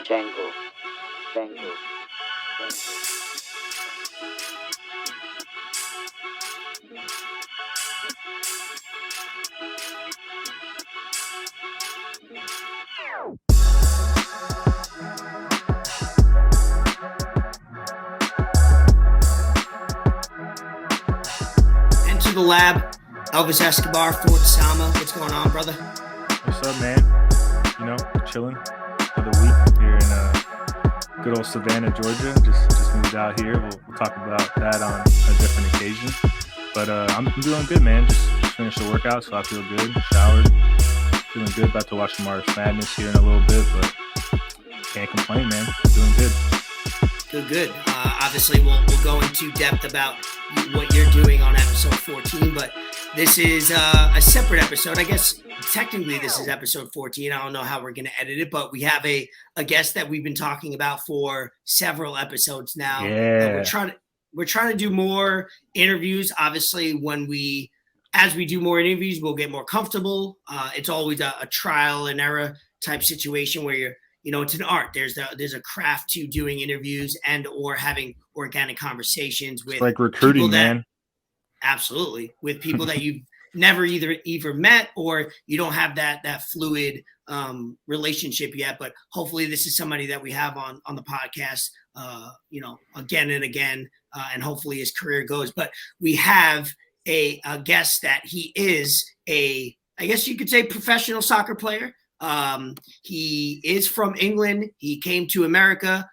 Django. Django. Enter the lab. Elvis Escobar, Fort Sama. What's going on, brother? What's up, man? You know, chilling for the week here in good old Savannah, Georgia. Just moved out here. We'll talk about that on a different occasion. But I'm doing good, man. Just finished the workout, so I feel good. Showered, feeling good. About to watch some March Madness here in a little bit, but can't complain, man. Doing good. Good. Obviously, we'll go into depth about what you're doing on episode 14, but this is a separate episode. I guess technically this is episode 14. I don't know how we're going to edit it, but we have a guest that we've been talking about for several episodes now. Yeah. We're trying to do more interviews. Obviously, as we do more interviews, we'll get more comfortable. It's always a trial and error type situation where it's an art. There's a craft to doing interviews and or having organic conversations with, it's like recruiting, man. Absolutely, with people that you've never either met or you don't have that fluid relationship yet. But hopefully, this is somebody that we have on the podcast, again and again, and hopefully his career goes. But we have a guest that he is I guess you could say, professional soccer player. He is from England. He came to America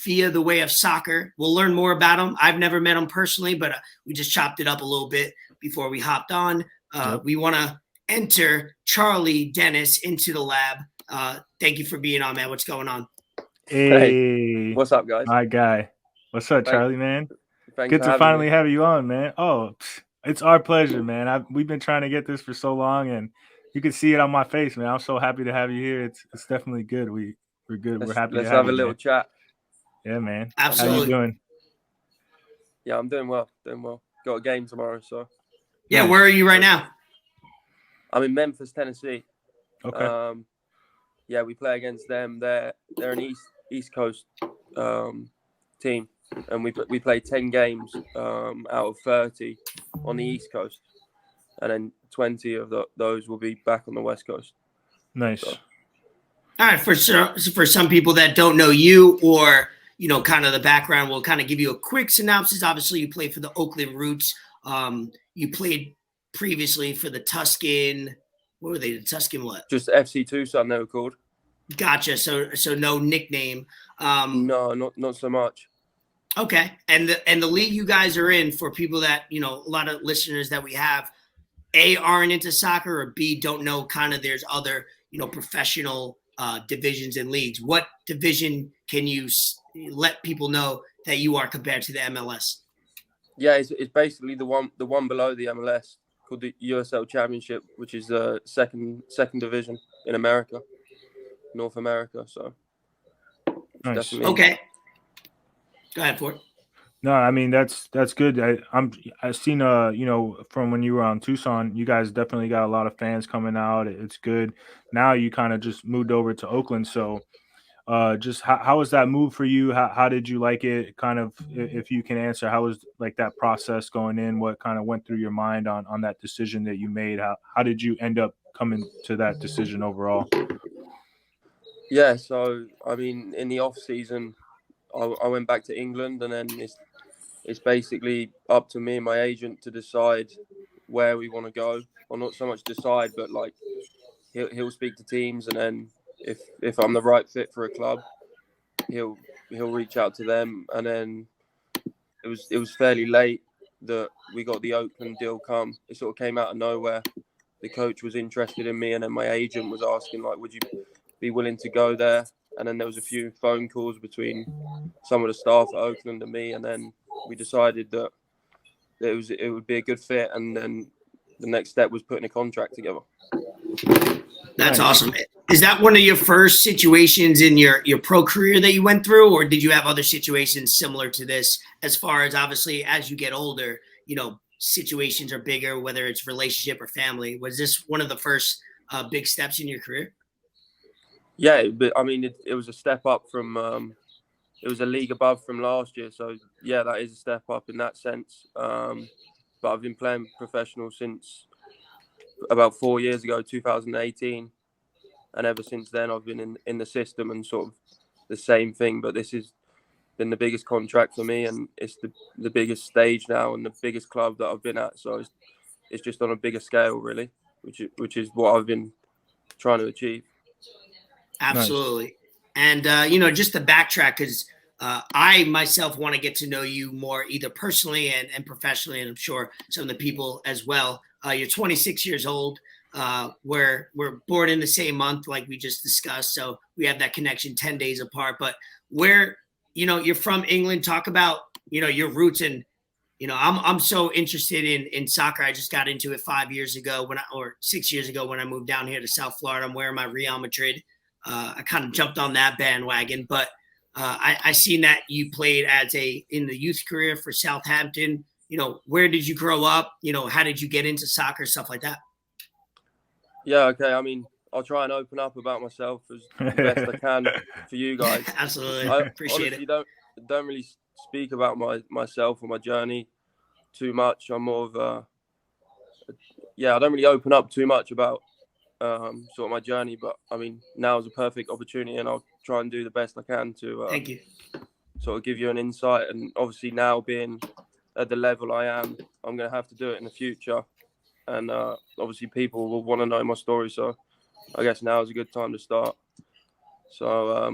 via the way of soccer. We'll learn more about him. I've never met him personally, but we just chopped it up a little bit before we hopped on. Yep. We want to enter Charlie Dennis into the lab. Thank you for being on, man. What's going on? Hey, what's up, guys? My guy. What's up, Charlie, man? Thanks Good for to finally me. have you on, man. Oh, it's our pleasure, man. We've been trying to get this for so long, and you can see it on my face, man. I'm so happy to have you here. It's definitely good. We're good. We're happy to have you. Let's have a little chat. Yeah, man. Absolutely. How you doing? Yeah, I'm doing well. Got a game tomorrow, so. Yeah, where are you right now? I'm in Memphis, Tennessee. Okay. Yeah, we play against them. They're an East Coast team, and we play 10 games out of 30 on the East Coast, and then 20 of those will be back on the West Coast. Nice. So. All right, for some people that don't know you or kind of the background, we'll kind of give you a quick synopsis. Obviously, you played for the Oakland Roots. You played previously for the Tuscan. What were they? The Tuscan what? Just FC Tucson, they were called. Gotcha. So no nickname. No, not so much. Okay, and the league you guys are in, for people that a lot of listeners that we have, A, aren't into soccer, or B, don't know kind of there's other professional divisions and leagues. What division can you let people know that you are compared to the MLS? Yeah, it's basically the one below the MLS, called the USL Championship, which is the second division in America, North America. So Nice. definitely. Okay, go ahead, Ford. No, I mean that's good. I've seen from when you were on Tucson, you guys definitely got a lot of fans coming out. It's good. Now you kind of just moved over to Oakland, so just how was that move for you? How did you like it? Kind of, if you can answer, how was like that process going in? What kind of went through your mind on that decision that you made? How did you end up coming to that decision overall? Yeah, so I mean, in the off season, I went back to England, and then it's basically up to me and my agent to decide where we want to go, or not so much decide, but like he'll speak to teams, and then if I'm the right fit for a club, he'll reach out to them, and then it was fairly late that we got the Oakland deal come. It sort of came out of nowhere. The coach was interested in me, and then my agent was asking, like, would you be willing to go there? And then there was a few phone calls between some of the staff at Oakland and me, and then we decided that it would be a good fit, and then the next step was putting a contract together. That's awesome. Is that one of your first situations in your pro career that you went through, or did you have other situations similar to this? As far as, obviously, as you get older, situations are bigger, whether it's relationship or family. Was this one of the first big steps in your career? Yeah, but I mean, it was a step up from. It was a league above from last year, so yeah, that is a step up in that sense. But I've been playing professional since about 4 years ago, 2018, and ever since then I've been in the system and sort of the same thing. But this has been the biggest contract for me, and it's the biggest stage now and the biggest club that I've been at. So it's just on a bigger scale, really, which is what I've been trying to achieve. Absolutely. Nice. And, just to backtrack, because I myself want to get to know you more, either personally and professionally, and I'm sure some of the people as well. You're 26 years old. We're born in the same month, like we just discussed. So we have that connection 10 days apart. But you're from England. Talk about, your roots. And, I'm so interested in soccer. I just got into it 5 years ago or 6 years ago when I moved down here to South Florida. I'm wearing my Real Madrid. I kind of jumped on that bandwagon, but I seen that you played in the youth career for Southampton. Where did you grow up? How did you get into soccer, stuff like that? Yeah, okay. I mean, I'll try and open up about myself as best I can for you guys. Absolutely. I appreciate honestly it. don't really speak about myself or my journey too much. I'm more of I don't really open up too much about sort of my journey, but I mean, now is a perfect opportunity, and I'll try and do the best I can to thank you. Sort of give you an insight. And obviously, now being at the level I am, I'm going to have to do it in the future, and obviously people will want to know my story, so I guess now is a good time to start. So I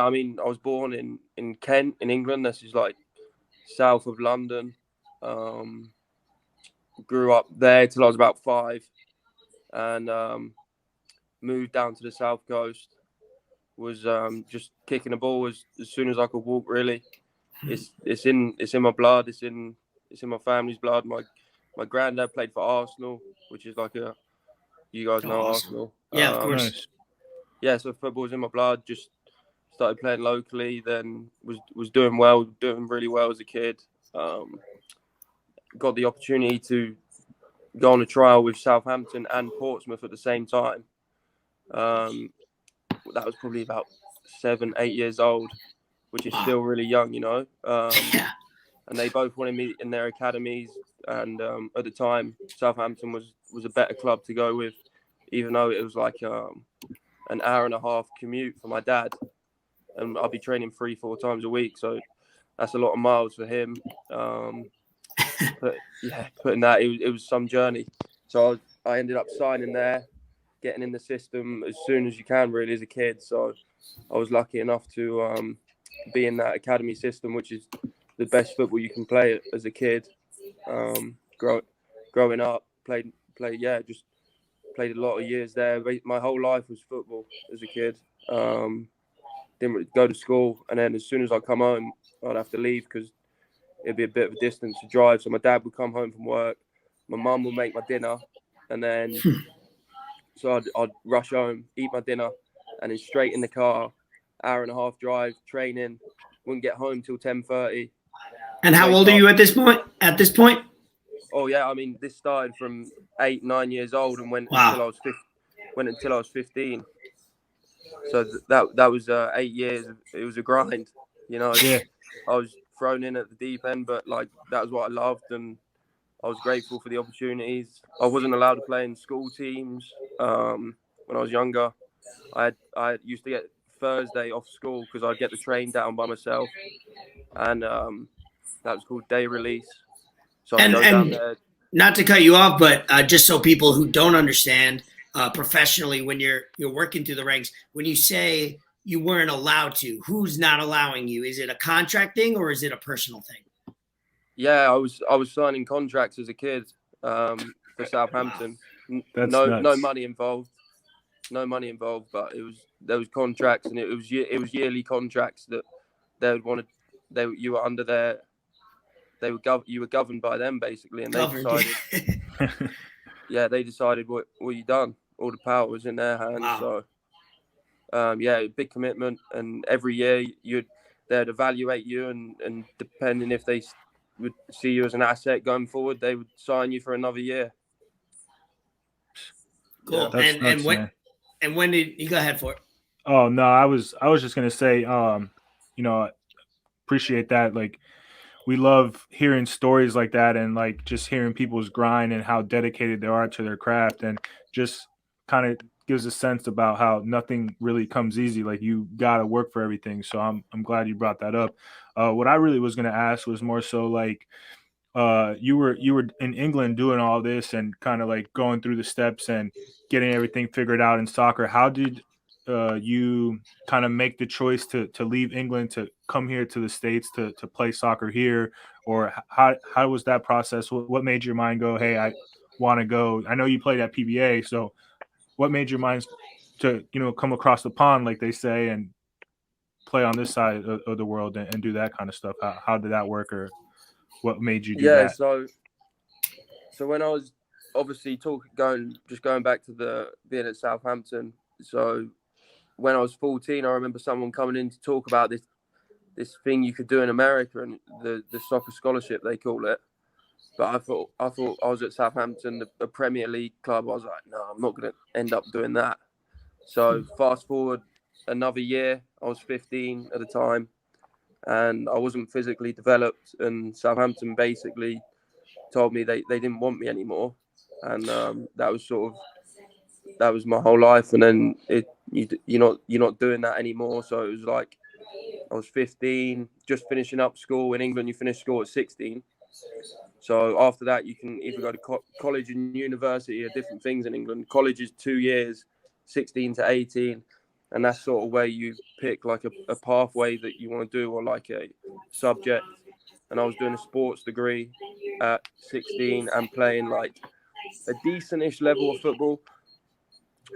mean, I was born in Kent in England. This is like south of London. Grew up there till I was about 5, and moved down to the south coast. Was just kicking the ball as soon as I could walk. Really, it's in my blood. It's in my family's blood. My granddad played for Arsenal, which is like you guys know awesome. Arsenal. Yeah, of course. Yeah, so football's in my blood. Just started playing locally. Then was doing really well as a kid. Got the opportunity to go on a trial with Southampton and Portsmouth at the same time. That was probably about 7-8 years old, which is still really young, Yeah. And they both wanted me in their academies. And at the time, Southampton was a better club to go with, even though it was like an hour and a half commute for my dad. And I'll be training 3-4 times a week. So that's a lot of miles for him. But yeah, putting that, it was some journey. So I ended up signing there, getting in the system as soon as you can, really, as a kid. So I was lucky enough to be in that academy system, which is the best football you can play as a kid. Growing up, just played a lot of years there. My whole life was football as a kid. Didn't really go to school, and then as soon as I come home, I'd have to leave because it'd be a bit of a distance to drive. So my dad would come home from work, my mum would make my dinner, and then so I'd rush home, eat my dinner, and then straight in the car, hour and a half drive, training. Wouldn't get home till 10:30. And how old are you at this point? Oh yeah, I mean, this started from 8-9 years old and went until I was 15. So that was 8 years. It was a grind, Yeah. I was thrown in at the deep end, but like that was what I loved, and I was grateful for the opportunities. I wasn't allowed to play in school teams when I was younger. I used to get Thursday off school because I'd get the train down by myself, and that was called day release. So I'd go down there. Not to cut you off, but just so people who don't understand professionally, when you're working through the ranks, when you say you weren't allowed to, who's not allowing you? Is it a contract thing or is it a personal thing? Yeah, I was signing contracts as a kid for Southampton. Wow. No money involved. But there was contracts, and it was yearly contracts that they would want to. You were under their. You were governed by them basically, and they decided. They decided what you done. All the power was in their hands. Wow. So, big commitment, and every year they'd evaluate you, and depending if they would see you as an asset going forward, they would sign you for another year. Cool. Yeah, and when did you go ahead for it? Oh no, I was just gonna say, you know, appreciate that. Like, we love hearing stories like that, and like just hearing people's grind and how dedicated they are to their craft, and just kind of gives a sense about how nothing really comes easy. Like, you got to work for everything. So I'm glad you brought that up. What I really was gonna ask was more so like, you were in England doing all this and kind of like going through the steps and getting everything figured out in soccer. How did you kind of make the choice to leave England to come here to the States to play soccer here, or how was that process? What made your mind go, hey, I want to go? I know you played at PBA, so what made your mind to come across the pond, like they say, and play on this side of the world and do that kind of stuff? How did that work, or what made you do Yeah, that? so when I was obviously going back to being at Southampton. So when I was 14, I remember someone coming in to talk about this thing you could do in America, and the soccer scholarship they call it. But I thought I was at Southampton, a Premier League club. I was like, no, I'm not going to end up doing that. So fast forward another year, I was 15 at the time, and I wasn't physically developed, and Southampton basically told me they didn't want me anymore, and that was my whole life. And then you're not doing that anymore. So it was like I was 15, just finishing up school. In England, you finish school at 16. So after that, you can either go to college and university, are different things in England. College is 2 years, 16 to 18. And that's sort of where you pick like a pathway that you want to do, or like a subject. And I was doing a sports degree at 16 and playing like a decentish level of football.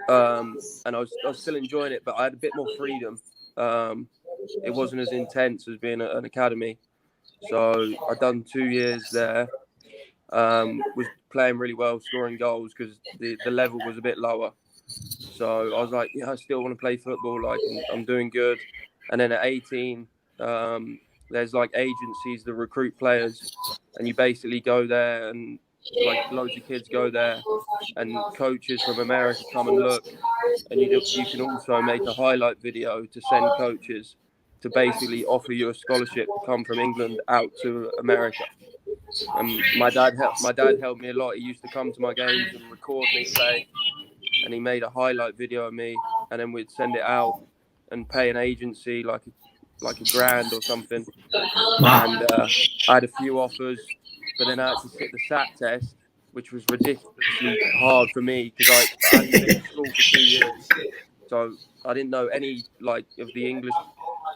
And I was still enjoying it, but I had a bit more freedom. It wasn't as intense as being at an academy. So I done 2 years there. Was playing really well, scoring goals, because the level was a bit lower. So I was like, yeah, I still want to play football. Like, I'm doing good. And then at 18, there's like agencies that recruit players, and you basically go there, and like loads of kids go there, and coaches from America come and look, and you can also make a highlight video to send coaches to basically offer you a scholarship to come from England out to America. And my dad helped me a lot. He used to come to my games and record me play, and he made a highlight video of me, and then we'd send it out and pay an agency like a grand or something. Wow. And I had a few offers, but then I had to sit the SAT test, which was ridiculously hard for me because I hadn't been at school for 2 years, so I didn't know any like of the English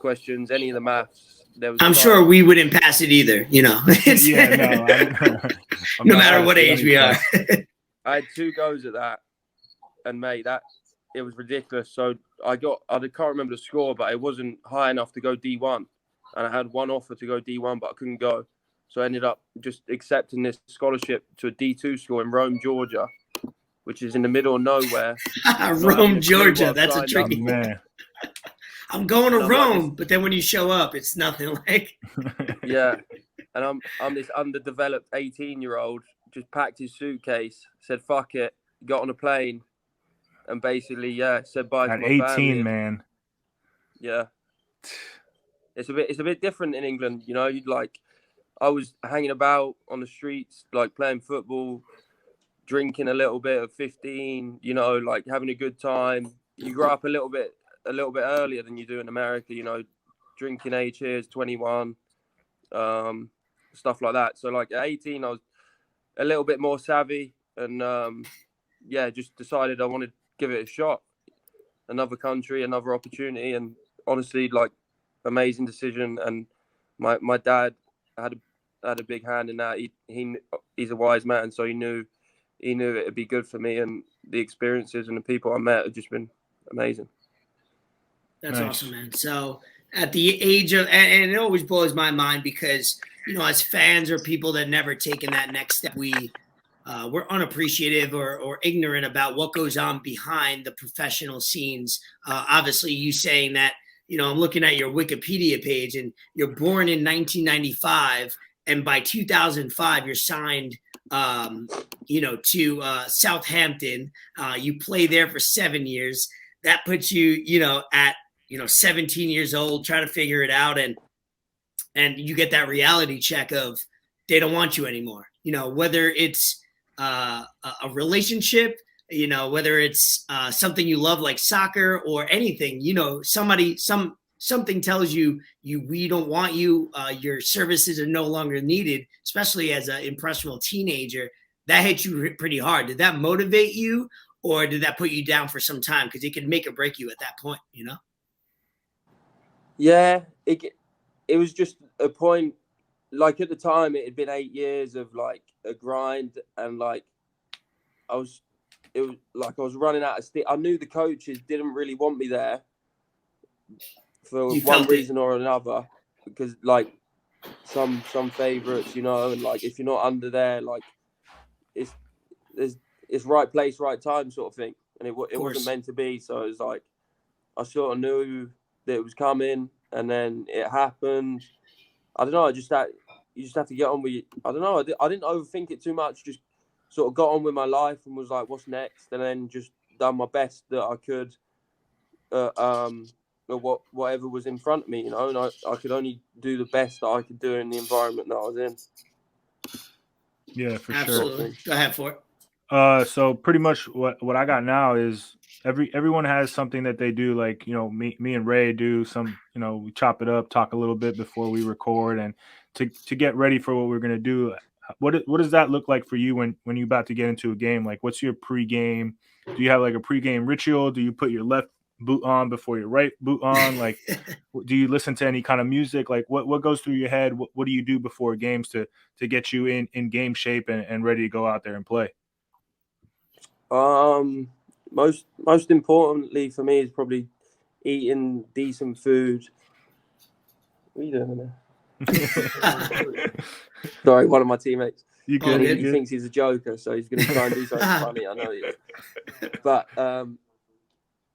questions, any of the maths. There was I'm sure we wouldn't pass it either, It's, Yeah, no, I'm no not matter trying what to age we are. I had 2 goes at that, and mate, it was ridiculous. So I can't remember the score, but it wasn't high enough to go D1, and I had one offer to go D1, but I couldn't go. So I ended up just accepting this scholarship to a D2 school in Rome, Georgia, which is in the middle of nowhere. Rome, Georgia. That's a tricky Oh, man. I'm going to And I'm Rome, like but then when you show up, it's nothing like. Yeah, and I'm this underdeveloped 18-year-old, just packed his suitcase, said fuck it, got on a plane, and basically said bye to At my 18, family. man. Yeah, it's a bit different in England. You'd like, I was hanging about on the streets, like playing football, drinking a little bit at 15. Like having a good time. You grow up a little bit earlier than you do in America. Drinking age here is 21. Stuff like that. So like at 18, I was a little bit more savvy, and just decided I wanted to give it a shot. Another country, another opportunity, and honestly, like, amazing decision. And my dad had a big hand in that. He's a wise man, so he knew it'd be good for me, and the experiences and the people I met have just been amazing. That's Nice. awesome, man. So at the age of, and it always blows my mind because, as fans or people that never taken that next step, we're unappreciative or ignorant about what goes on behind the professional scenes. Obviously, you saying that, I'm looking at your Wikipedia page, and you're born in 1995, and by 2005, you're signed, to Southampton. You play there for 7 years. that puts you, at 17 years old, trying to figure it out, and you get that reality check of they don't want you anymore. Whether it's a relationship, whether it's something you love like soccer or anything, something tells you we don't want you. Your services are no longer needed, especially as an impressionable teenager. That hit you pretty hard. Did that motivate you, or did that put you down for some time? Because it could make or break you at that point, Yeah, it was just a point. Like at the time, it had been 8 years of like a grind, and like I was running out of steam. I knew the coaches didn't really want me there for one reason or another, because like some favorites, and like if you're not under there, like it's right place, right time sort of thing, and it wasn't meant to be. So it was like I sort of knew that it was coming, and then it happened. I don't know. You just have to get on with. I don't know. I didn't overthink it too much. Just sort of got on with my life and was like, "What's next?" And then just done my best that I could. Whatever was in front of me, and I could only do the best that I could do in the environment that I was in. Yeah, for Absolutely. sure. Go ahead for it. So pretty much what I got now is everyone has something that they do. Like, me and Ray do some, we chop it up, talk a little bit before we record, and to get ready for what we're going to do. What does that look like for you when you're about to get into a game? Like, what's your pregame? Do you have like a pregame ritual? Do you put your left boot on before your right boot on? Like, do you listen to any kind of music? Like, what goes through your head? What do you do before games to get you in game shape and ready to go out there and play? Most importantly for me is probably eating decent food. What are you doing there? Sorry, one of my teammates. You good? He thinks he's a joker, so he's going to try and do something funny. I know he is. But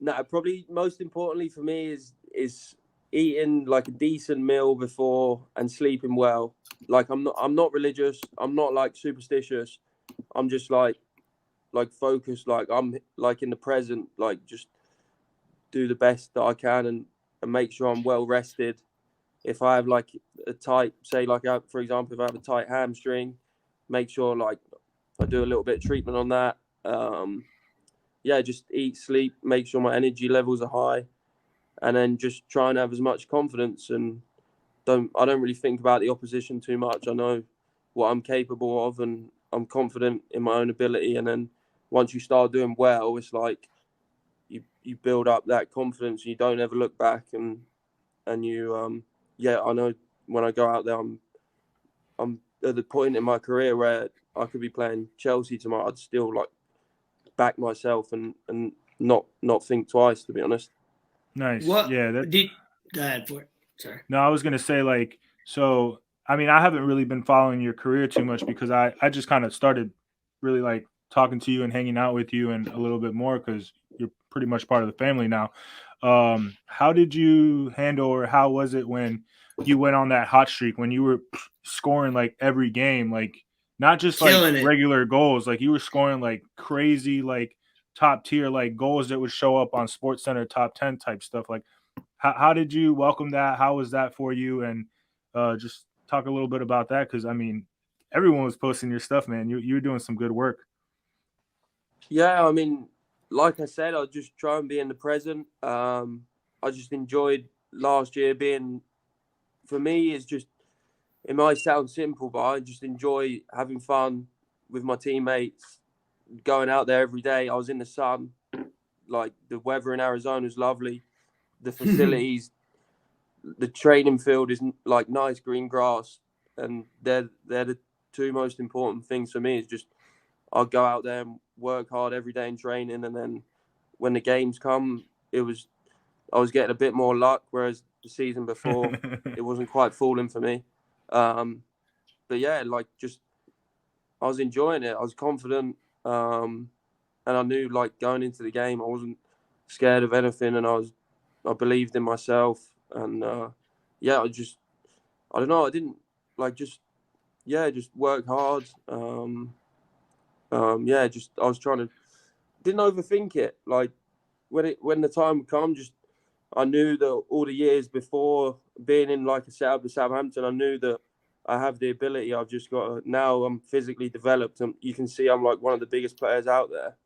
no, probably most importantly for me is eating like a decent meal before and sleeping well. Like I'm not religious. I'm not like superstitious. I'm just like focused. Like I'm like in the present. Like just do the best that I can and make sure I'm well rested. If I have like a tight, say like for example, if I have a tight hamstring, make sure like I do a little bit of treatment on that. Just eat, sleep, make sure my energy levels are high, and then just try and have as much confidence and I don't really think about the opposition too much. I know what I'm capable of and I'm confident in my own ability. And then once you start doing well, it's like you build up that confidence. You don't ever look back and you I know when I go out there, I'm at the point in my career where I could be playing Chelsea tomorrow. I'd still like back myself and not think twice, to be honest. Nice. What? Yeah. Go ahead for it. Sorry. No, I was gonna say like, so I mean, I haven't really been following your career too much because I just kind of started really like talking to you and hanging out with you and a little bit more because you're pretty much part of the family now. How did you handle, or how was it when you went on that hot streak, when you were scoring like every game, like not just Killing like it. regular goals, like you were scoring like crazy, like top tier, like goals that would show up on Sports Center top 10 type stuff. Like, how did you welcome that? How was that for you? And just talk a little bit about that, because I mean, everyone was posting your stuff, man. You were doing some good work. Yeah, I mean, like I said, I just try and be in the present. I just enjoyed last year being. For me, it's just, it might sound simple, but I just enjoy having fun with my teammates, going out there every day. I was in the sun, like the weather in Arizona is lovely. The facilities, the training field is like nice green grass, and they're the two most important things for me. Is just I'll go out there and work hard every day in training, and then when the games come, I was getting a bit more luck, whereas the season before it wasn't quite falling for me. But yeah, like just I was enjoying it. I was confident, and I knew like going into the game, I wasn't scared of anything, and I believed in myself, and I don't know, I didn't like just work hard. I was trying to, didn't overthink it. Like when the time would come, I knew that all the years before being in like a setup at Southampton, I knew that I have the ability. I've just got now I'm physically developed, and you can see I'm like one of the biggest players out there.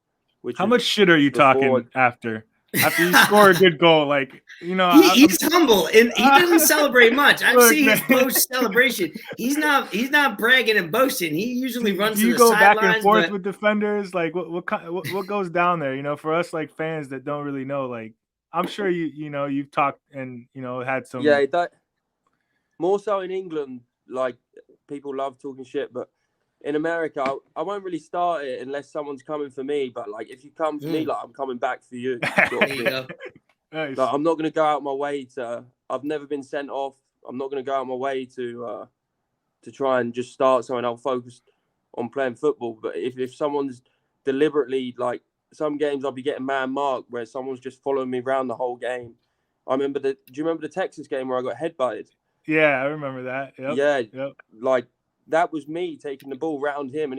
How much shit are you talking after you score a good goal? Like, he's humble and he doesn't celebrate much. I've seen his post celebration. He's not bragging and boasting. He usually runs to the sidelines. You go back and forth with defenders. Like, what goes down there? For us like fans that don't really know, like, I'm sure you've talked and had some. Yeah, more so in England. Like, people love talking shit, but in America, I won't really start it unless someone's coming for me. But like, if you come for me, like, I'm coming back for you. Sort of thing. Nice. Like, I'm not going to go out my way to. I've never been sent off. I'm not going to go out my way to try and just start something. I'll focus on playing football. But if someone's deliberately, like, some games I'll be getting man marked where someone's just following me around the whole game. Do you remember the Texas game where I got headbutted? Yeah, I remember that. Yep. Yeah, yep. Like, that was me taking the ball round him, and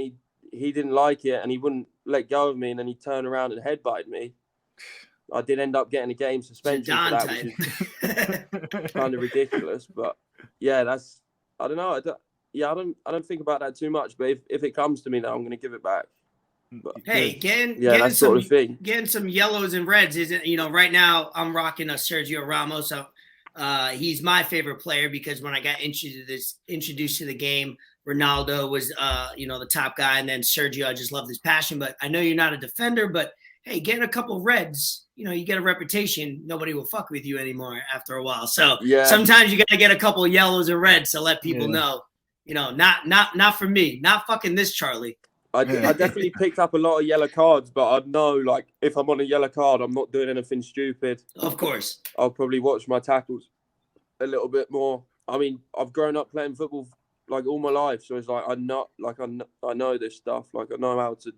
he didn't like it, and he wouldn't let go of me, and then he turned around and headbutted me. I did end up getting a game suspension for that, which is kind of ridiculous. But yeah, I don't know. I don't think about that too much. But if it comes to me now, I'm going to give it back. But, getting sort of thing. Getting some yellows and reds isn't. Right now I'm rocking a Sergio Ramos. So, he's my favorite player because when I got introduced to the game, Ronaldo was the top guy, and then Sergio, I just love his passion. But I know you're not a defender, but hey, getting a couple reds, you get a reputation. Nobody will fuck with you anymore after a while. So sometimes you got to get a couple of yellows and reds to let people know, not for me, not fucking this Charlie. I definitely picked up a lot of yellow cards, but I know, like, if I'm on a yellow card, I'm not doing anything stupid. Of course. I'll probably watch my tackles a little bit more. I mean, I've grown up playing football like all my life, so it's like I know this stuff. Like, I know how to,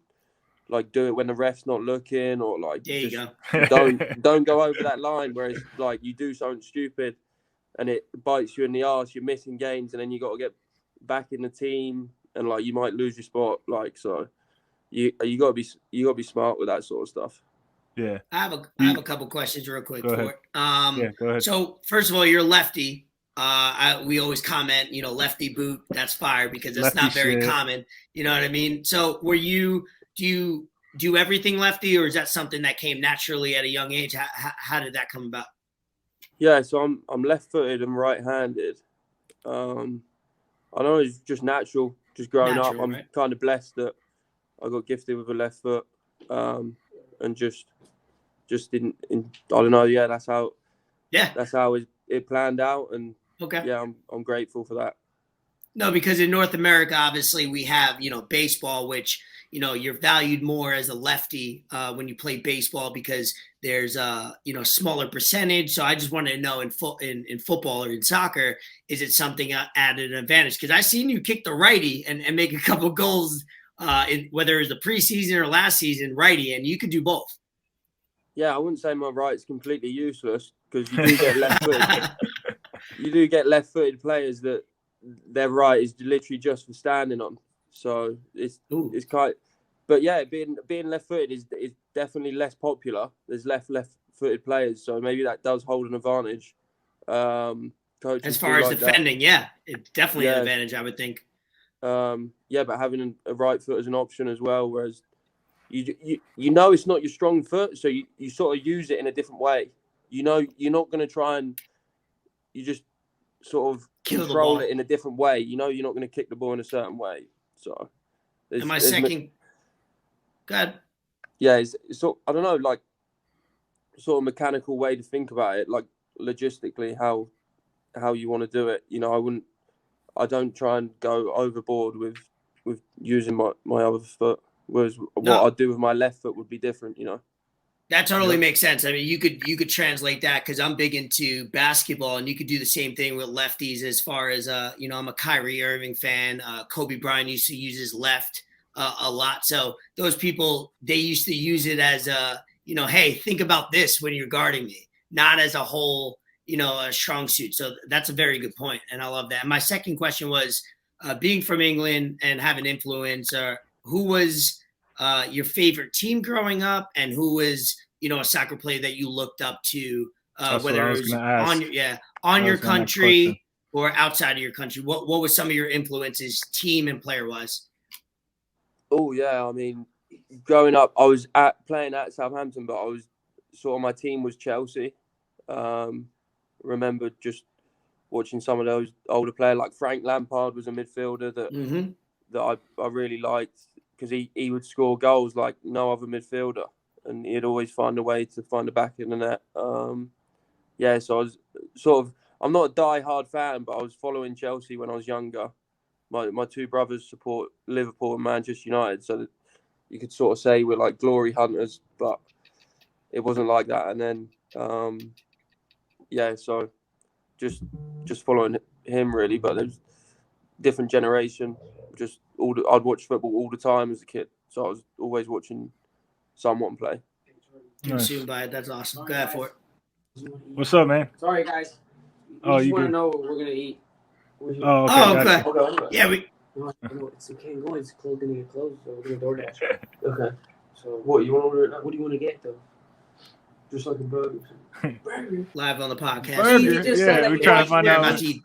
like, do it when the ref's not looking, or like don't go over that line. Whereas, like, you do something stupid and it bites you in the arse, you're missing games, and then you got to get back in the team. And like, you might lose your spot, like, so you gotta be smart with that sort of stuff. Yeah, I have a couple questions real quick. Go ahead. Go ahead. So first of all, you're a lefty. We always comment, lefty boot, that's fire, because that's lefty not very common. You know what I mean? So do you do everything lefty, or is that something that came naturally at a young age? How did that come about? Yeah, so I'm left-footed and right-handed. I know it's just natural. Just growing up, I'm kind of blessed that I got gifted with a left foot, and just didn't. I don't know. Yeah, that's how it planned out, and yeah, I'm grateful for that. No, because in North America, obviously, we have baseball, which you're valued more as a lefty when you play baseball because there's smaller percentage. So I just wanted to know in football or in soccer, is it something added an advantage? Because I seen you kick the righty and make a couple goals whether it was the preseason or last season, righty, and you could do both. Yeah, I wouldn't say my right's completely useless because you do get left-footed. You do get left-footed players that their right is literally just for standing on. So it's quite, but yeah, being left-footed is definitely less popular. There's left-footed players, so maybe that does hold an advantage. As far as defending, it's definitely an advantage, I would think. But having a right foot as an option as well, whereas it's not your strong foot, so you sort of use it in a different way. You're not going to try and you just sort of control it in a different way. You're not going to kick the ball in a certain way. So, God. Yeah, it's sort. I don't know, like sort of mechanical way to think about it, like logistically how you want to do it. I don't try and go overboard with using my other foot. Whereas what I do with my left foot would be different. That totally makes sense. I mean, you could translate that because I'm big into basketball, and you could do the same thing with lefties. As far as I'm a Kyrie Irving fan. Kobe Bryant used to use his left a lot. So those people, they used to use it as hey, think about this when you're guarding me, not as a whole, a strong suit. So that's a very good point, and I love that. And my second question was, being from England and having influence, who was your favorite team growing up, and who was a soccer player that you looked up to, That's what whether I it was was gonna ask. on That your was my next country question. or outside of your country? What was some of your influences, team and player wise? Oh yeah, I mean, growing up, I was playing at Southampton, but I was my team was Chelsea. Remember just watching some of those older players, like Frank Lampard was a midfielder that I really liked, because he would score goals like no other midfielder, and he'd always find a way to find the back of the net. So I was I'm not a die-hard fan, but I was following Chelsea when I was younger. My two brothers support Liverpool and Manchester United, so that you could sort of say we're like glory hunters, but it wasn't like that. And then, so just following him really. But there's different generation. I'd watch football all the time as a kid, so I was always watching someone play. Consumed by it. That's awesome. Go ahead for it. What's up, man? Sorry, guys. We Oh, just you want to good? know what we're going to eat. Oh, okay. Oh, Gotcha. okay. Yeah, No, it's can't go. It's going to get closed, so we're going to DoorDash. Okay. So, what, you want to order it? What do you want to get, though? Just like a burger. Burger. live on the podcast. Burger. just Yeah, said that we're you trying to want- find We're out. about to eat.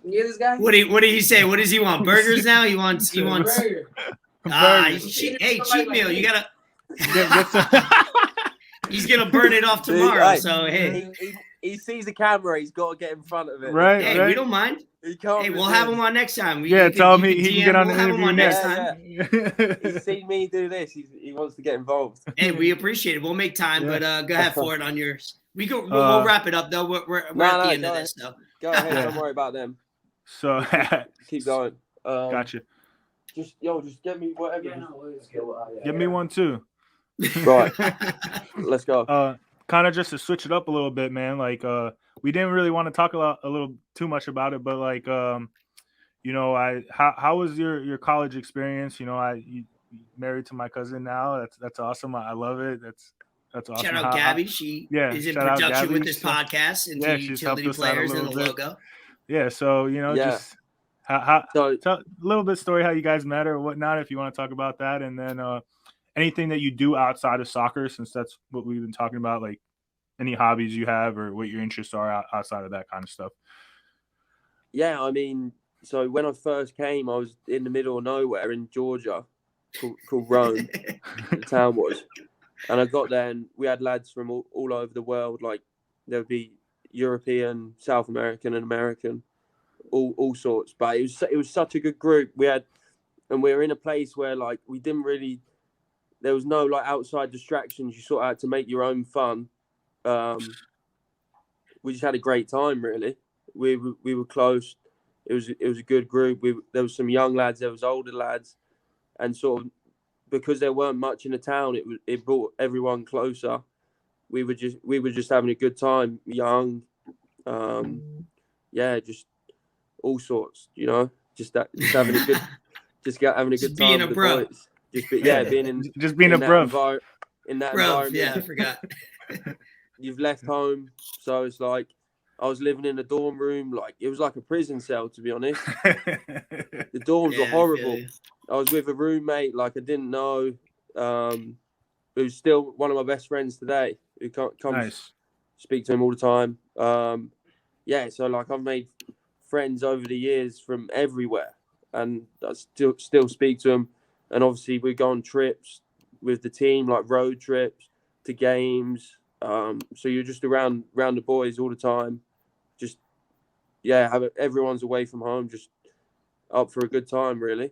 You hear this guy? What did he say? What does he want? Burgers now? He wants. Burger. Burgers. Cheat meal. You gotta. Get some- He's gonna burn it off tomorrow. Dude, So hey, he sees the camera. He's got to get in front of it. Right, hey, right. we don't mind. He can't. Hey, we'll have him on next time. Yeah, tell him he can get on the We'll have him interview on next next. time. He's seen me do this. He wants to get involved. Hey, we appreciate it. We'll make time, Yeah. but go ahead for it on yours. We'll wrap it up though. We're at the end of this. So Go ahead. Yeah. Don't worry about them. So, Keep going. gotcha. Just get me whatever. Yeah, no, let's go. Give me one too. Right. Let's go. Kind of just to switch it up a little bit, man. Like, we didn't really want to talk a little too much about it, but like, how was your college experience? You married to my cousin now. That's awesome. I love it. That's awesome. Shout out Gabby. She is in shout out production Gabby. with this podcast and the she's helped utility us out a players and the little bit. logo. Yeah, so just how So tell a little bit story how you guys met or whatnot if you want to talk about that, and then anything that you do outside of soccer, since that's what we've been talking about, like any hobbies you have or what your interests are outside of that kind of stuff. yeah, I mean, so when I first came, I was in the middle of nowhere in Georgia, called Rome, the town was, and I got there and we had lads from all over the world. Like there would be European, South American, and American, all sorts. But it was such a good group. We were in a place where like we didn't really, there was no like outside distractions. You sort of had to make your own fun. We just had a great time, really. We were close. It was a good group. There was some young lads, there was older lads, and sort of because there weren't much in the town, it brought everyone closer. We were just having a good time, young, just all sorts, just having a good, having a good time. Being a with bro. the boys. Being in a bro. In that Bro, environment. yeah, I forgot. You've left home, so it's like I was living in a dorm room, like it was like a prison cell, to be honest. The dorms were horrible. I was with a roommate, like I didn't know, who's still one of my best friends today, who comes speak to him all the time. So like I've made friends over the years from everywhere, and I still speak to them. And obviously we go on trips with the team, like road trips to games. So you're just around the boys all the time. Just everyone's away from home, just up for a good time, really.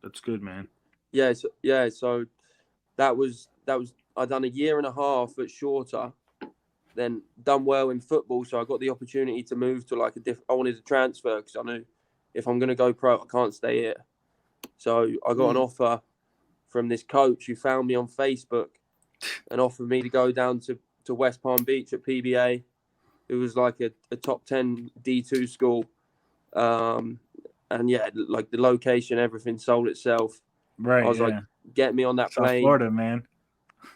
That's good, man. So that was I done a year and a half at Shorter, then done well in football, so I got the opportunity to move to like I wanted to transfer because I knew if I'm going to go pro I can't stay here. So I got an offer from this coach who found me on Facebook and offered me to go down to West Palm Beach at PBA. It was like a top 10 D2 school. And like the location, everything sold itself. Right. I was like, get me on that South plane. Florida, man.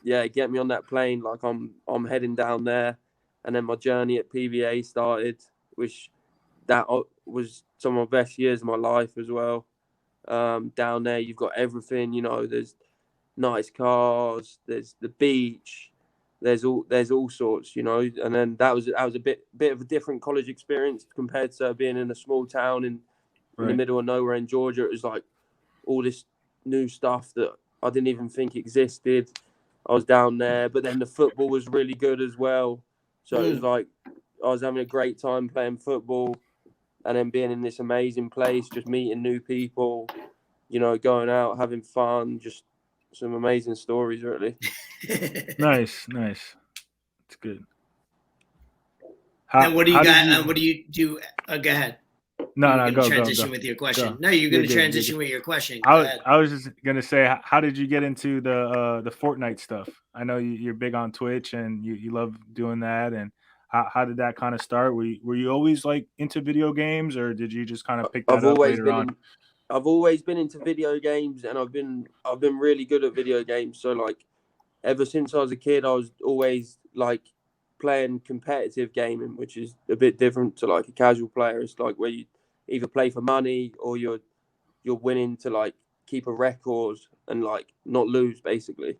Yeah, get me on that plane. Like I'm heading down there. And then my journey at PBA started, which that was some of my best years of my life as well. Down there, you've got everything, there's nice cars, there's the beach, there's all sorts, you know. And then that was a bit of a different college experience compared to being in a small town in the middle of nowhere in Georgia. It was like all this new stuff that I didn't even think existed. I was down there, but then the football was really good as well. So it was like I was having a great time playing football, and then being in this amazing place, just meeting new people, you know, going out, having fun, just some amazing stories, really. Nice. It's good. And what do you how did got? What do you do? Go ahead. No, Go. Transition with your question. No, you're going to transition with your question. I was just gonna say, how did you get into the Fortnite stuff? I know you're big on Twitch and you love doing that. And how did that kind of start? Were you always like into video games, or did you just kind of pick that up later on? I've always been into video games, and I've been really good at video games. So like, ever since I was a kid, I was always like playing competitive gaming, which is a bit different to like a casual player. It's like where you either play for money or you're winning to like keep a record and like not lose, basically.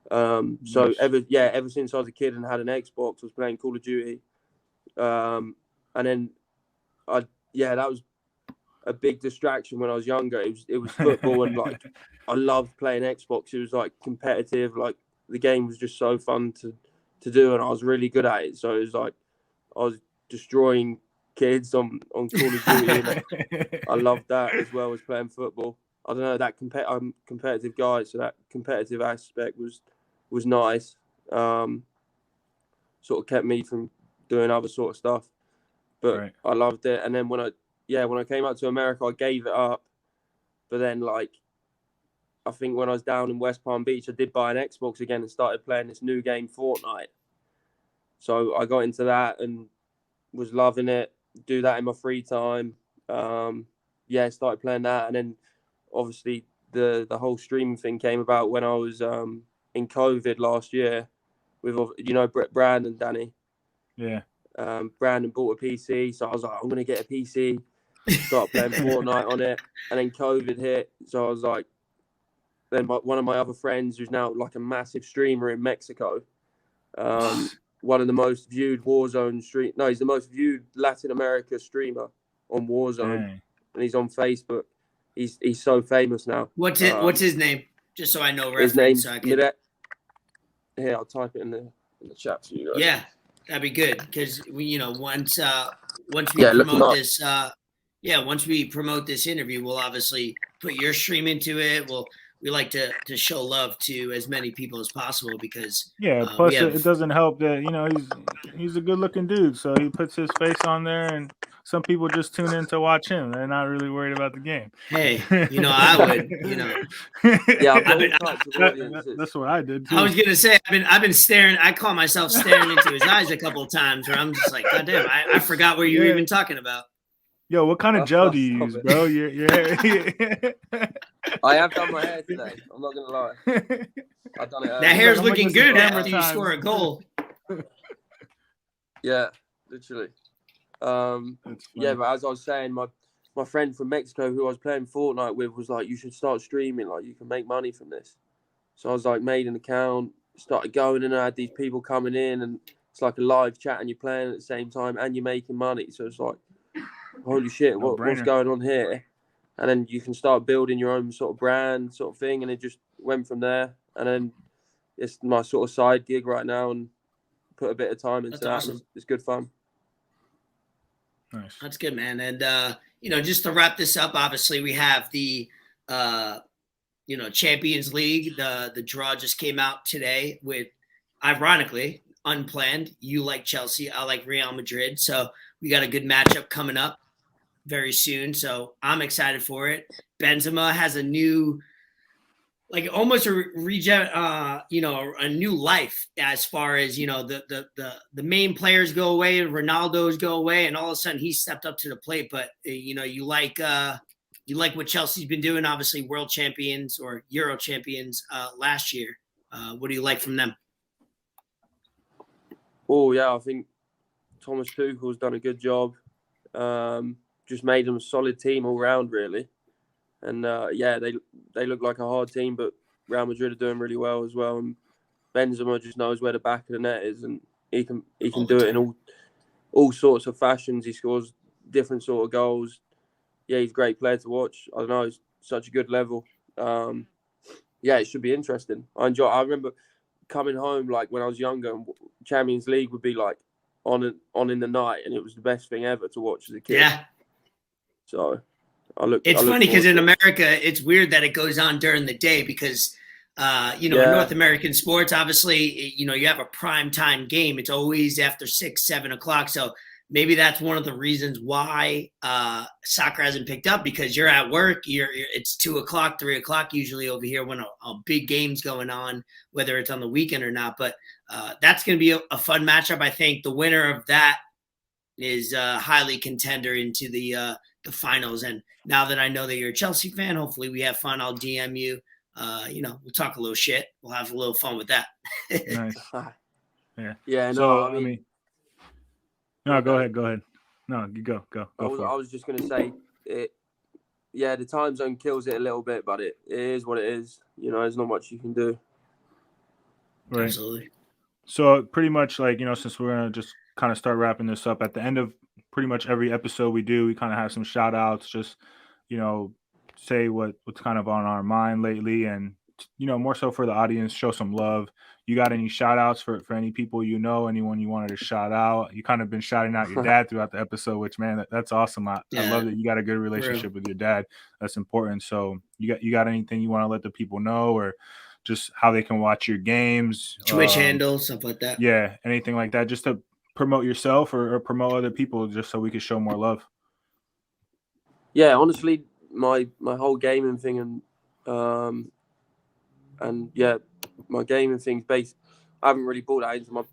So ever since I was a kid and had an Xbox, I was playing Call of Duty. And then that was a big distraction when I was younger. It was football, and like I loved playing Xbox. It was like competitive, like the game was just so fun to do, and I was really good at it. So it was like I was destroying kids on Call of Duty. I loved that as well as playing football. I don't know, that I'm a competitive guy, so that competitive aspect was nice. Sort of kept me from doing other sort of stuff, but I loved it. And then when I came out to America, I gave it up. But then, like, I think when I was down in West Palm Beach, I did buy an Xbox again and started playing this new game, Fortnite. So I got into that and was loving it. Do that in my free time. Started playing that, and then obviously the whole streaming thing came about when I was in COVID last year with, you know, Brandon, Danny. Yeah. Brandon bought a PC, so I was like, I'm gonna get a PC. Start playing Fortnite on it, and then COVID hit. So I was like, then one of my other friends, who's now like a massive streamer in Mexico, one of the most viewed Warzone he's the most viewed Latin America streamer on Warzone, and he's on Facebook. He's so famous now. What's his name? Just so I know reference. His name's so I can... Here, I'll type it in the chat for you guys. Yeah, that'd be good, because once we promote this, once we promote this interview, we'll obviously put your stream into it. We like to show love to as many people as possible, because plus it doesn't help that he's a good looking dude, so he puts his face on there, and some people just tune in to watch him. They're not really worried about the game. Hey, I would, that's what I did too. I was gonna say I've been staring. I caught myself staring into his eyes a couple of times, where I'm just like, God damn, I forgot what you were even talking about. Yo, what kind of gel do you use, bro? Your hair. I have done my hair today. I'm not gonna lie. I've done it. That hair's looking good after you score a goal. Yeah, literally. But as I was saying, my friend from Mexico who I was playing Fortnite with was like, you should start streaming. Like, you can make money from this. So I was like, made an account, started going, and I had these people coming in, and it's like a live chat, and you're playing at the same time, and you're making money. So it's like, holy shit, what's going on here? And then you can start building your own sort of brand sort of thing, and it just went from there. And then it's my sort of side gig right now, and put a bit of time into that. Awesome. It's good fun. Nice. That's good, man. And just to wrap this up, obviously we have the Champions League. The draw just came out today with, ironically, unplanned. You like Chelsea, I like Real Madrid. So we got a good matchup coming up very soon. So I'm excited for it. Benzema has a new, like, almost a new life, as far as, the main players go away, Ronaldo's go away, and all of a sudden he stepped up to the plate. But you like what Chelsea's been doing, obviously world champions or Euro champions last year. What do you like from them? Oh yeah, I think Thomas Tuchel's done a good job. Just made them a solid team all round, really. And they look like a hard team, but Real Madrid are doing really well as well. And Benzema just knows where the back of the net is, and he can All the do it in time. all sorts of fashions. He scores different sort of goals. Yeah, he's a great player to watch. I don't know, he's such a good level. Yeah, it should be interesting. I remember coming home like when I was younger, and Champions League would be like on in the night, and it was the best thing ever to watch as a kid. Yeah. So It's funny because forward in to it. America, it's weird that it goes on during the day because, in Yeah. North American sports, obviously, you have a prime time game. It's always after 6, 7 o'clock. So maybe that's one of the reasons why soccer hasn't picked up, because you're at work. It's 2 o'clock, 3 o'clock usually over here when a big game's going on, whether it's on the weekend or not. But that's going to be a fun matchup. I think the winner of that is highly contender into the finals. And now that I know that you're a Chelsea fan, hopefully we have fun. I'll DM you. We'll talk a little shit. We'll have a little fun with that. Nice. Yeah. Yeah, no, So I mean no, go ahead. No, you go for I it. was just going to say it. Yeah, the time zone kills it a little bit, but it is what it is. There's not much you can do. Right. Absolutely. So pretty much like, since we're going to just kind of start wrapping this up, at the end of pretty much every episode we do, we kind of have some shout outs, just, say what's kind of on our mind lately, and, more so for the audience, show some love. You got any shout outs for any people, anyone you wanted to shout out? You kind of been shouting out your dad throughout the episode, which, man, that's awesome. I love that you got a good relationship with your dad. That's important. So you got anything you want to let the people know, or just how they can watch your games, Twitch handle, stuff like that? Yeah, anything like that, just to promote yourself or promote other people, just so we can show more love. Yeah, honestly, my whole gaming thing and yeah, my gaming thing's based. I haven't really brought that into my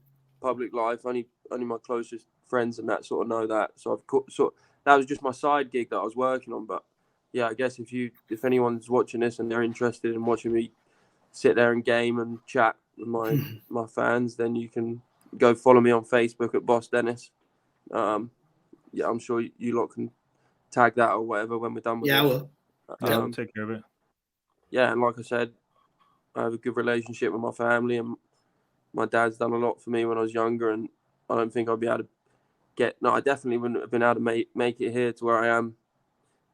public life. Only my closest friends and that sort of know that. So that was just my side gig that I was working on. But yeah, I guess if anyone's watching this and they're interested in watching me sit there and game and chat with my fans, then you can go follow me on Facebook at Boss Dennis. Yeah, I'm sure you lot can tag that or whatever when we're done with it. I will. Yeah, we'll take care of it. Yeah, and like I said, I have a good relationship with my family, and my dad's done a lot for me when I was younger, and I don't think I'd be able to I definitely wouldn't have been able to make it here to where I am.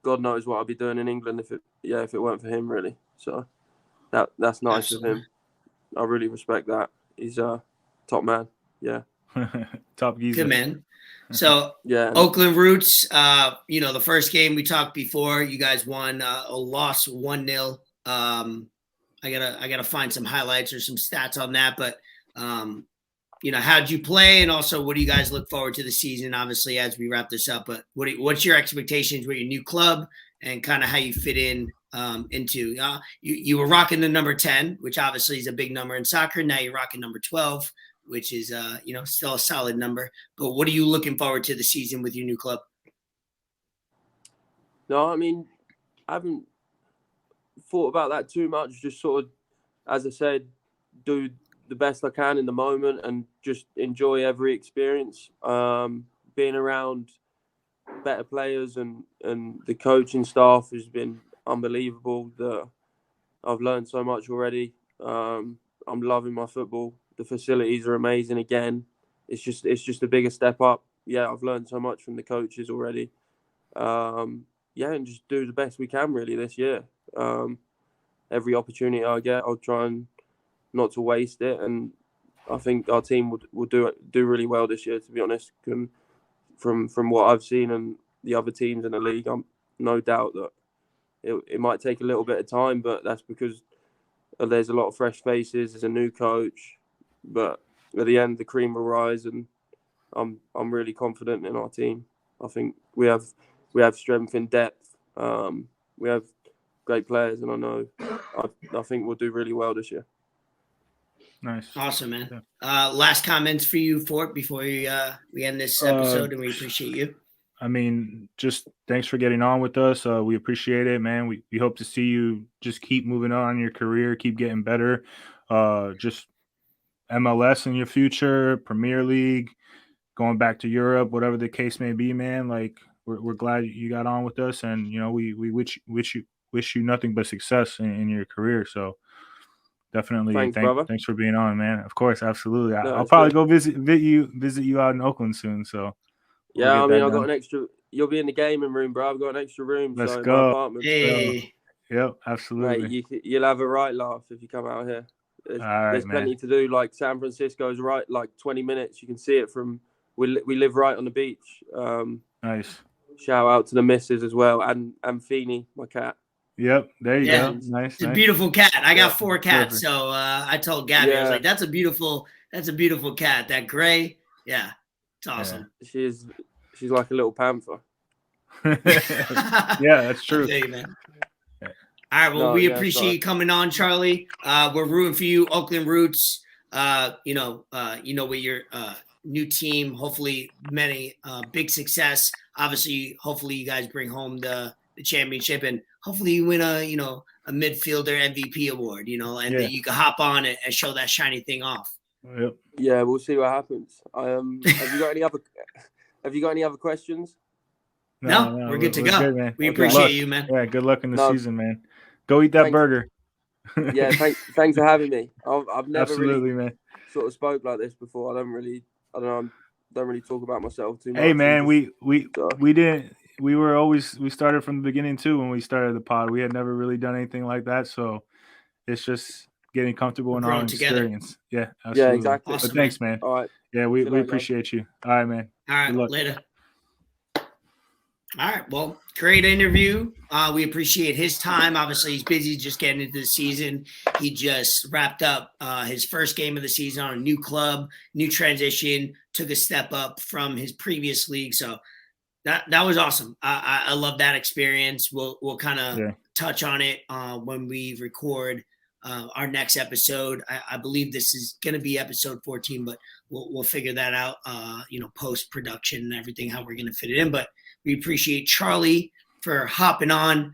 God knows what I'd be doing in England if it weren't for him, really. So that's nice Absolutely. of him. I really respect that. He's a top man. Yeah. Top geezer. Good man. So yeah, Oakland Roots, the first game we talked before, you guys won a loss 1-0. I gotta find some highlights or some stats on that, but how'd you play, and also what do you guys look forward to the season? Obviously, as we wrap this up, but what's your expectations with your new club and kind of how you fit into? You were rocking the number 10, which obviously is a big number in soccer. Now you're rocking number 12, which is still a solid number. But what are you looking forward to the season with your new club? No, I mean, I haven't thought about that too much. Just sort of, as I said, do the best I can in the moment and just enjoy every experience. Being around better players and the coaching staff has been unbelievable. I've learned so much already. I'm loving my football. The facilities are amazing again. It's just a bigger step up. Yeah, I've learned so much from the coaches already. And just do the best we can really this year. Every opportunity I get, I'll try and not to waste it. And I think our team will do really well this year, to be honest. From what I've seen and the other teams in the league, I'm no doubt that it might take a little bit of time, but that's because there's a lot of fresh faces. There's a new coach, but at the end, the cream will rise, and I'm really confident in our team. I think we have strength in depth. We have great players, and I think we'll do really well this year. Nice. Awesome, man. Yeah. Last comments for you, Fort, before we end this episode, and we appreciate you. I mean, just thanks for getting on with us. We appreciate it, man. We hope to see you just keep moving on in your career, keep getting better. Just MLS in your future, Premier League, going back to Europe, whatever the case may be, man. Like we're glad you got on with us, and we wish you nothing but success in your career. So Definitely. Thanks, brother. Thanks for being on, man. Of course, absolutely. No, I'll it's probably good. go visit you out in Oakland soon. So we'll Yeah, get I that mean, I've done. got an extra. You'll be in the gaming room, bro. I've got an extra room, Let's so in my go. apartment. Hey, Yep, Mate, absolutely. you'll have a right laugh if you come out here. All right, There's man. plenty to do. Like San Francisco's right, like 20 minutes. You can see it from. We live right on the beach. Nice. Shout out to the missus as well, and Feeny, my cat. Yep, there you Yeah. go. Nice, it's a nice. beautiful cat. I got Yeah. 4 cats, Perfect. so I told Gabby, I was Yeah. like, "That's a beautiful cat. That gray, yeah, it's awesome." She's like a little panther. Yeah, that's I true. feel you, man. Yeah. All right, well, No, we yeah, appreciate sorry. you coming on, Charlie. We're rooting for you, Oakland Roots. With your new team, hopefully many big success. Obviously, hopefully you guys bring home the championship, and hopefully you win a midfielder MVP award, and Yeah. that you can hop on and show that shiny thing off. Yep. Yeah, we'll see what happens. Have you got any other questions? No, we're good to go. Good, man. We Okay. Good appreciate luck. you, man. Yeah, good luck in the No. season, man. Go eat that Thanks. burger. Yeah, thanks for having me. I've never Absolutely, really man. sort of spoke like this before. I don't really talk about myself too much. Hey, man, and we didn't. We started from the beginning too when we started the pod. We had never really done anything like that, so it's just getting comfortable in our Growing own together. experience. Yeah, absolutely. exactly. Awesome, But thanks, man. All right. Yeah, See we you later, guys. appreciate you. All right, man. All right, Good luck. later. All right, well, great interview. We appreciate his time. Obviously, he's busy just getting into the season. He just wrapped up his first game of the season on a new club, new transition, took a step up from his previous league. So that was awesome. I love that experience. We'll kind of touch on it when we record our next episode. I believe this is going to be episode 14, but we'll figure that out, post production and everything, how we're going to fit it in. But we appreciate Charlie for hopping on.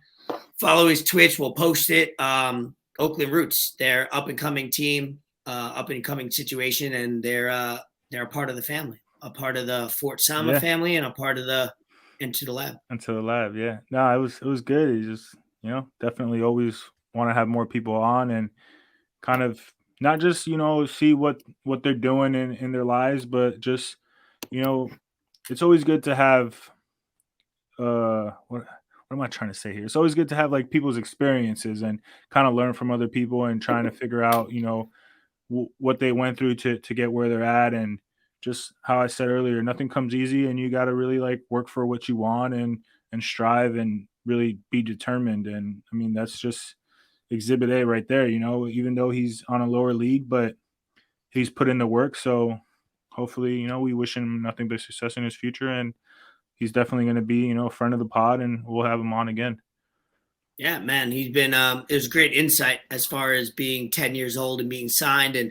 Follow his Twitch. We'll post it. Oakland Roots, they're up and coming team, up and coming situation, and they're a part of the family, a part of the Fort Sama family, and a part of the Into the Lab. Into the Lab, yeah. No, it was good. He just, definitely always want to have more people on and kind of not just, see what they're doing in their lives, but just, it's always good to have what am I trying to say here? It's always good to have like people's experiences and kind of learn from other people and trying to figure out, what they went through to get where they're at. And just how I said earlier, nothing comes easy, and you got to really like work for what you want and strive and really be determined. And I mean, that's just exhibit A right there, even though he's on a lower league, but he's put in the work. So hopefully, we wish him nothing but success in his future, and he's definitely going to be, a friend of the pod, and we'll have him on again. Yeah, man, he's been it was great insight as far as being 10 years old and being signed, and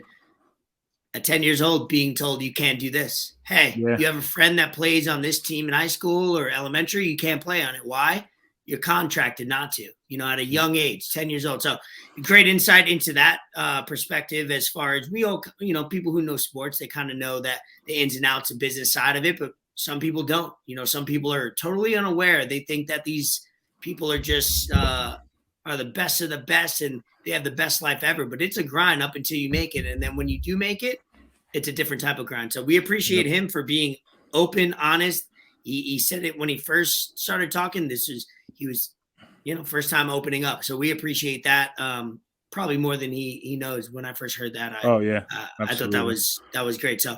at 10 years old being told you can't do this. Hey, you have a friend that plays on this team in high school or elementary, you can't play on it. Why? You're contracted not to, at a young age, 10 years old. So great insight into that perspective as far as we all, people who know sports, they kind of know that the ins and outs of business side of it, but some people don't. Some people are totally unaware. They think that these people are just are the best of the best and they have the best life ever. But it's a grind up until you make it. And then when you do make it, it's a different type of grind. So we appreciate him for being open, honest. He said it when he first started talking. He was, first time opening up. So we appreciate that probably more than he knows. When I first heard that, I thought that was great. So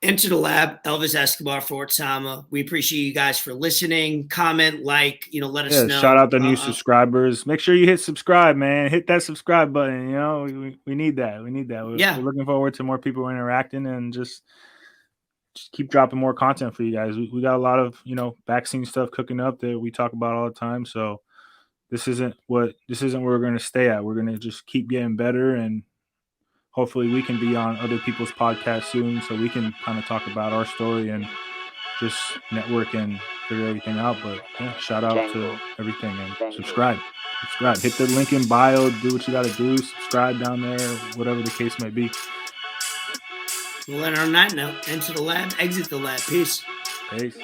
Into the Lab, Elvis Escobar, Fort Sama. We appreciate you guys for listening. Comment, let us know. Shout out the new subscribers. Make sure you hit subscribe, man. Hit that subscribe button. We need that. We're looking forward to more people interacting and just keep dropping more content for you guys. We got a lot of, vaccine stuff cooking up that we talk about all the time. So this isn't where we're going to stay at. We're going to just keep getting better, and hopefully we can be on other people's podcasts soon so we can kind of talk about our story and just network and figure everything out. But shout out to everything and subscribe. Hit the link in bio, do what you got to do, subscribe down there, whatever the case may be. Well, then on that note, Enter the Lab, exit the lab. Peace. Peace.